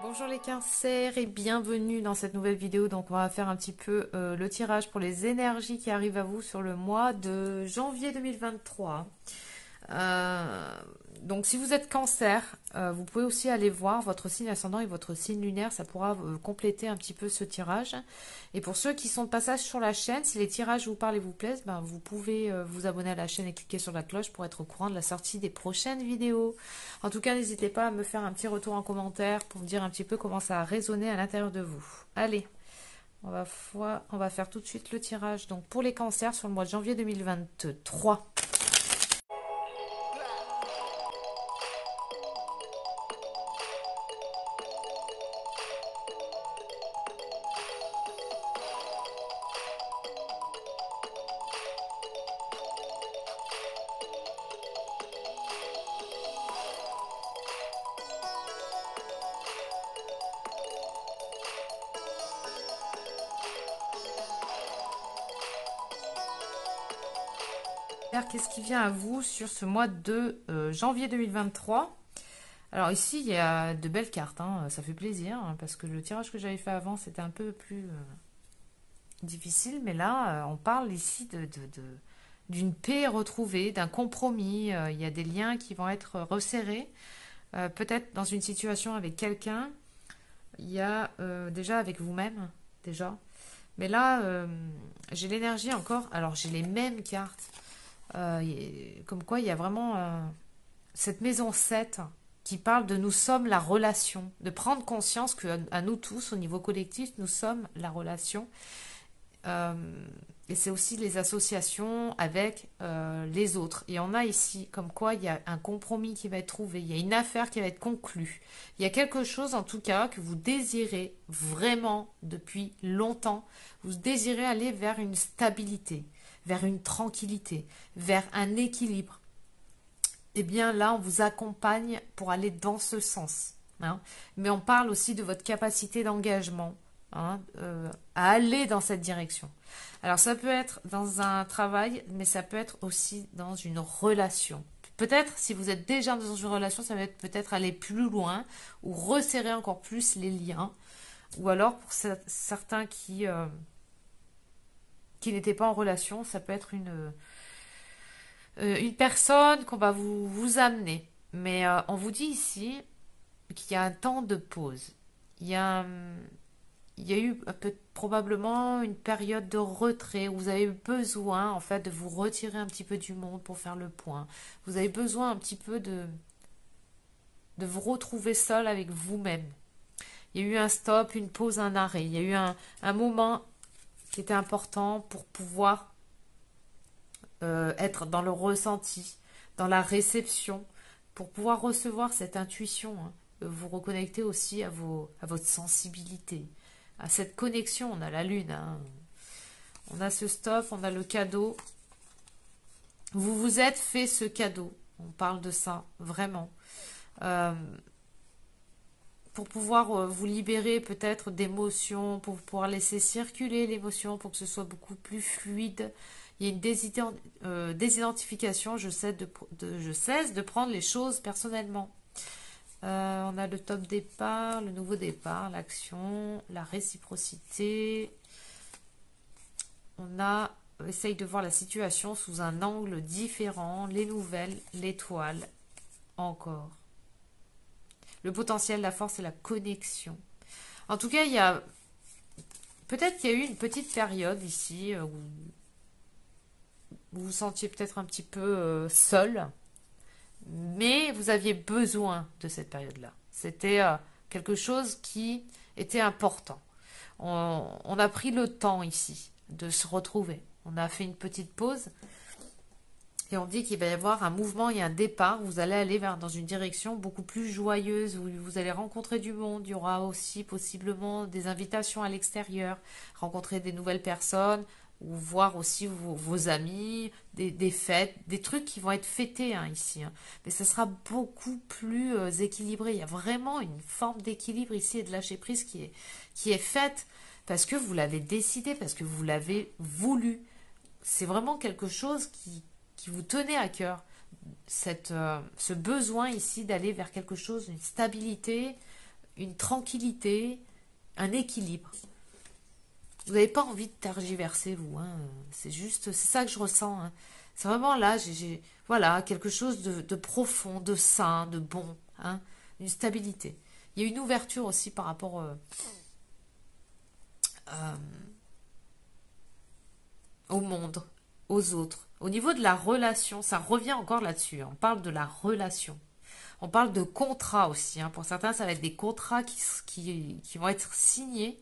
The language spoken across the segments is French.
Bonjour les cancers et bienvenue dans cette nouvelle vidéo. Donc on va faire un petit peu le tirage pour les énergies qui arrivent à vous sur le mois de janvier 2023. Donc si vous êtes cancer, vous pouvez aussi aller voir votre signe ascendant et votre signe lunaire, ça pourra compléter un petit peu ce tirage. Et pour ceux qui sont de passage sur la chaîne, si les tirages vous parlent et vous plaisent, ben, vous pouvez vous abonner à la chaîne et cliquer sur la cloche pour être au courant de la sortie des prochaines vidéos. En tout cas, n'hésitez pas à me faire un petit retour en commentaire pour me dire un petit peu comment ça a résonné à l'intérieur de vous. Allez, on va faire tout de suite le tirage. Donc pour les cancers sur le mois de janvier 2023. Qu'est-ce qui vient à vous sur ce mois de janvier 2023? Alors ici, il y a de belles cartes, hein, ça fait plaisir, hein, parce que le tirage que j'avais fait avant, c'était un peu plus difficile, mais là, on parle ici d'une paix retrouvée, d'un compromis, il y a des liens qui vont être resserrés, peut-être dans une situation avec quelqu'un, il y a déjà avec vous-même, déjà. Mais là, j'ai l'énergie encore, alors j'ai les mêmes cartes. Comme quoi il y a vraiment cette maison 7 qui parle de nous sommes la relation, de prendre conscience que à nous tous, au niveau collectif, nous sommes la relation. Euh, et c'est aussi les associations avec les autres. Et on a ici comme quoi il y a un compromis qui va être trouvé, il y a une affaire qui va être conclue. Il y a quelque chose en tout cas que vous désirez vraiment depuis longtemps. Vous désirez aller vers une stabilité, vers une tranquillité, vers un équilibre. Eh bien là, on vous accompagne pour aller dans ce sens. Hein. Mais on parle aussi de votre capacité d'engagement, hein, à aller dans cette direction. Alors ça peut être dans un travail, mais ça peut être aussi dans une relation. Peut-être, si vous êtes déjà dans une relation, ça va être peut-être aller plus loin ou resserrer encore plus les liens. Ou alors, pour certains qui n'étaient pas en relation, ça peut être une personne qu'on va vous amener. Mais on vous dit ici qu'il y a un temps de pause. Il y a, il y a eu probablement une période de retrait où vous avez eu besoin en fait de vous retirer un petit peu du monde pour faire le point. Vous avez besoin un petit peu de vous retrouver seul avec vous-même. Il y a eu un stop, une pause, un arrêt. Il y a eu un moment qui était important pour pouvoir être dans le ressenti, dans la réception, pour pouvoir recevoir cette intuition, hein. Vous reconnecter aussi à votre sensibilité, à cette connexion. On a la lune, hein. On a ce stop, on a le cadeau. Vous vous êtes fait ce cadeau. On parle de ça, vraiment. Pour pouvoir vous libérer peut-être d'émotions, pour pouvoir laisser circuler l'émotion, pour que ce soit beaucoup plus fluide. Il y a une désidentification, je cesse de prendre les choses personnellement. On a le top départ, le nouveau départ, l'action, la réciprocité. On essaye de voir la situation sous un angle différent, les nouvelles, l'étoile, encore. Le potentiel, la force et la connexion. En tout cas, peut-être qu'il y a eu une petite période ici où vous vous sentiez peut-être un petit peu seul, mais vous aviez besoin de cette période-là. C'était quelque chose qui était important. On a pris le temps ici de se retrouver. On a fait une petite pause et on dit qu'il va y avoir un mouvement et un départ. Vous allez aller dans une direction beaucoup plus joyeuse où vous allez rencontrer du monde. Il y aura aussi possiblement des invitations à l'extérieur, rencontrer des nouvelles personnes, ou voir aussi vos amis, des fêtes, des trucs qui vont être fêtés hein, ici. Hein. Mais ça sera beaucoup plus équilibré. Il y a vraiment une forme d'équilibre ici et de lâcher prise qui est faite parce que vous l'avez décidé, parce que vous l'avez voulu. c'est vraiment quelque chose qui vous tenait à cœur. Ce besoin ici d'aller vers quelque chose, une stabilité, une tranquillité, un équilibre. Vous n'avez pas envie de tergiverser, vous. Hein. C'est juste, c'est ça que je ressens. Hein. C'est vraiment là, voilà, quelque chose de profond, de sain, de bon. Hein. Une stabilité. Il y a une ouverture aussi par rapport euh, au monde, aux autres. Au niveau de la relation, ça revient encore là-dessus. On parle de la relation. On parle de contrats aussi. Hein. Pour certains, ça va être des contrats qui vont être signés.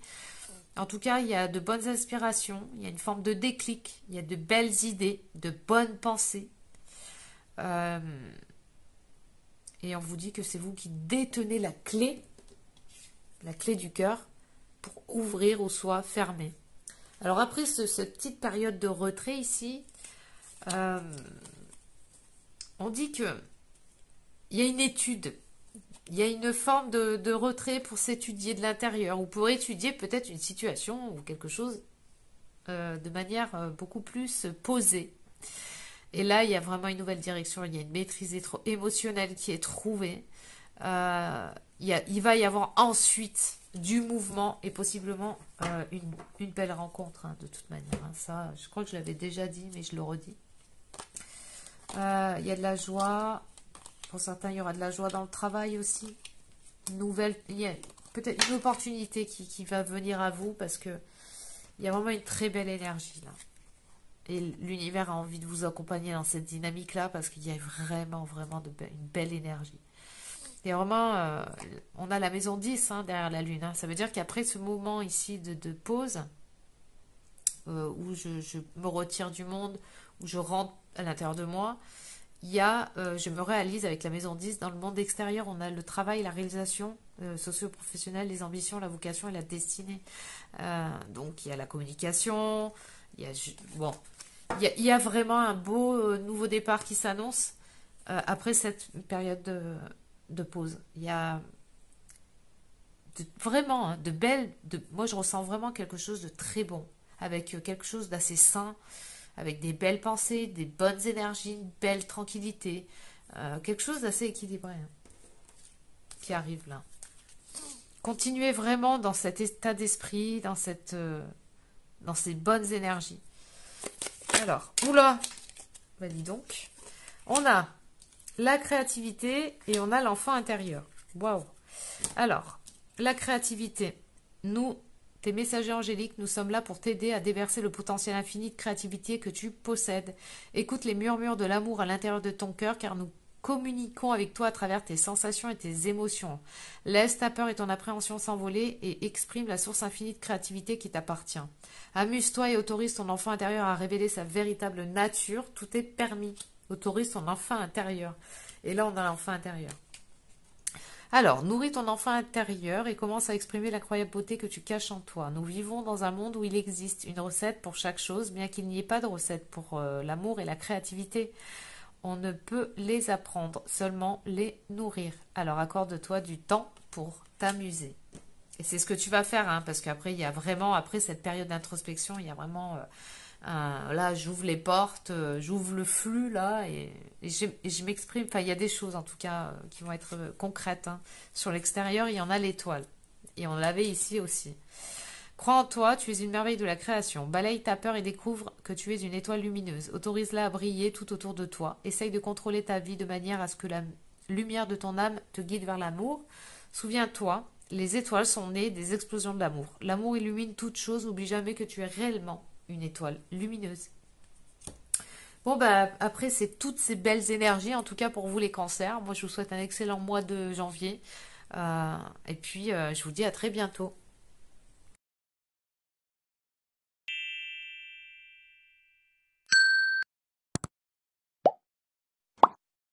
En tout cas, il y a de bonnes aspirations, il y a une forme de déclic, il y a de belles idées, de bonnes pensées. Euh, et on vous dit que c'est vous qui détenez la clé du cœur, pour ouvrir ou soit fermer. Alors après cette petite période de retrait ici, on dit que il y a une étude. Il y a une forme de retrait pour s'étudier de l'intérieur ou pour étudier peut-être une situation ou quelque chose de manière beaucoup plus posée. Et là, il y a vraiment une nouvelle direction, il y a une maîtrise émotionnelle qui est trouvée. Il va y avoir ensuite du mouvement et possiblement une belle rencontre, hein, de toute manière. Hein. Ça, je crois que je l'avais déjà dit, mais je le redis. Il y a de la joie. Pour certains, il y aura de la joie dans le travail aussi. Il y a peut-être une opportunité qui va venir à vous parce que il y a vraiment une très belle énergie là. Et l'univers a envie de vous accompagner dans cette dynamique-là parce qu'il y a vraiment une belle énergie. Et vraiment, on a la maison 10 hein, derrière la Lune. Hein. Ça veut dire qu'après ce moment ici de pause, où je me retire du monde, où je rentre à l'intérieur de moi, je me réalise avec la maison 10 dans le monde extérieur. On a le travail, la réalisation socio-professionnelle, les ambitions, la vocation et la destinée. Donc il y a la communication, il y a vraiment un beau nouveau départ qui s'annonce après cette période de pause. Il y a vraiment hein, moi je ressens vraiment quelque chose de très bon, avec quelque chose d'assez sain, avec des belles pensées, des bonnes énergies, une belle tranquillité, quelque chose d'assez équilibré hein, qui arrive là. Continuez vraiment dans cet état d'esprit, dans ces bonnes énergies. Alors, oula, bah dis donc, on a la créativité et on a l'enfant intérieur. Waouh. Alors, la créativité, nous, tes messagers angéliques, nous sommes là pour t'aider à déverser le potentiel infini de créativité que tu possèdes. Écoute les murmures de l'amour à l'intérieur de ton cœur car nous communiquons avec toi à travers tes sensations et tes émotions. Laisse ta peur et ton appréhension s'envoler et exprime la source infinie de créativité qui t'appartient. Amuse-toi et autorise ton enfant intérieur à révéler sa véritable nature. Tout est permis. Autorise ton enfant intérieur. Et là, on a l'enfant intérieur. Alors, nourris ton enfant intérieur et commence à exprimer l'incroyable beauté que tu caches en toi. Nous vivons dans un monde où il existe une recette pour chaque chose, bien qu'il n'y ait pas de recette pour l'amour et la créativité. On ne peut les apprendre, seulement les nourrir. Alors, accorde-toi du temps pour t'amuser. Et c'est ce que tu vas faire, hein, parce qu'après, il y a vraiment, après cette période d'introspection, il y a vraiment... là, j'ouvre les portes, j'ouvre le flux, là, et je m'exprime. Enfin, il y a des choses, en tout cas, qui vont être concrètes. Hein. Sur l'extérieur, il y en a l'étoile. Et on l'avait ici aussi. Crois en toi, tu es une merveille de la création. Balaye ta peur et découvre que tu es une étoile lumineuse. Autorise-la à briller tout autour de toi. Essaye de contrôler ta vie de manière à ce que la lumière de ton âme te guide vers l'amour. Souviens-toi, les étoiles sont nées des explosions de l'amour. L'amour illumine toute chose. N'oublie jamais que tu es réellement une étoile lumineuse. Bon, bah, après, c'est toutes ces belles énergies, en tout cas pour vous les cancers. Moi, je vous souhaite un excellent mois de janvier. Et puis, je vous dis à très bientôt.